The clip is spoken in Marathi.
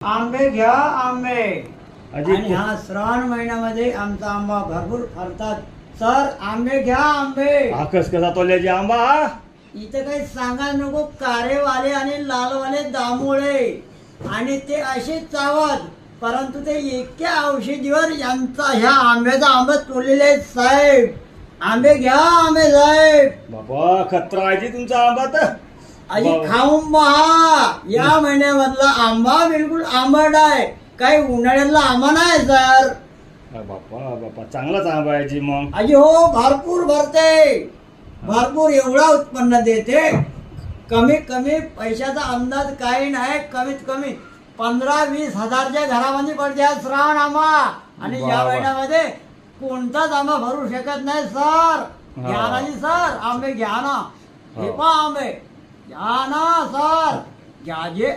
आंबे घ्या आंबे। अजी आणि ह्या श्रावण महिन्यामध्ये आमचा आंबा भरपूर फरतात सर। आंबे घ्या आंबे। आकस कसा तोल्याची आंबा इथं काही सांगा नको, कारेवाले आणि लालवाले दामुळे आणि ते असे चावत, परंतु ते इतक्या औषधीवर यांचा ह्या आंब्याचा आंबा तोडलेले आहेत साहेब। आंबे घ्या आंबे साहेब। बाबा खतरा आहे जी तुमचा आंबा तर आधी खाऊन पहा, या महिन्यामधला आंबा बिलकुल आंबट आहे, काही उन्हाळ्यातला आंबा नाही सर। बापा बापा चांगलाच आंबा आहे जी मग। आजी हो, भरपूर भरते, भरपूर एवढा उत्पन्न देते। कमीत कमी पैशाचा अंदाज काही नाही, कमीत कमी 15-20 हजारच्या घरामध्ये पडते हा श्रावण आंबा। आणि या महिन्यामध्ये कोणताच आंबा भरू शकत नाही सर। घ्या ना जी सर, आंबे घ्या ना। हे पहा आंबे घ्या ना सर, घ्या जे।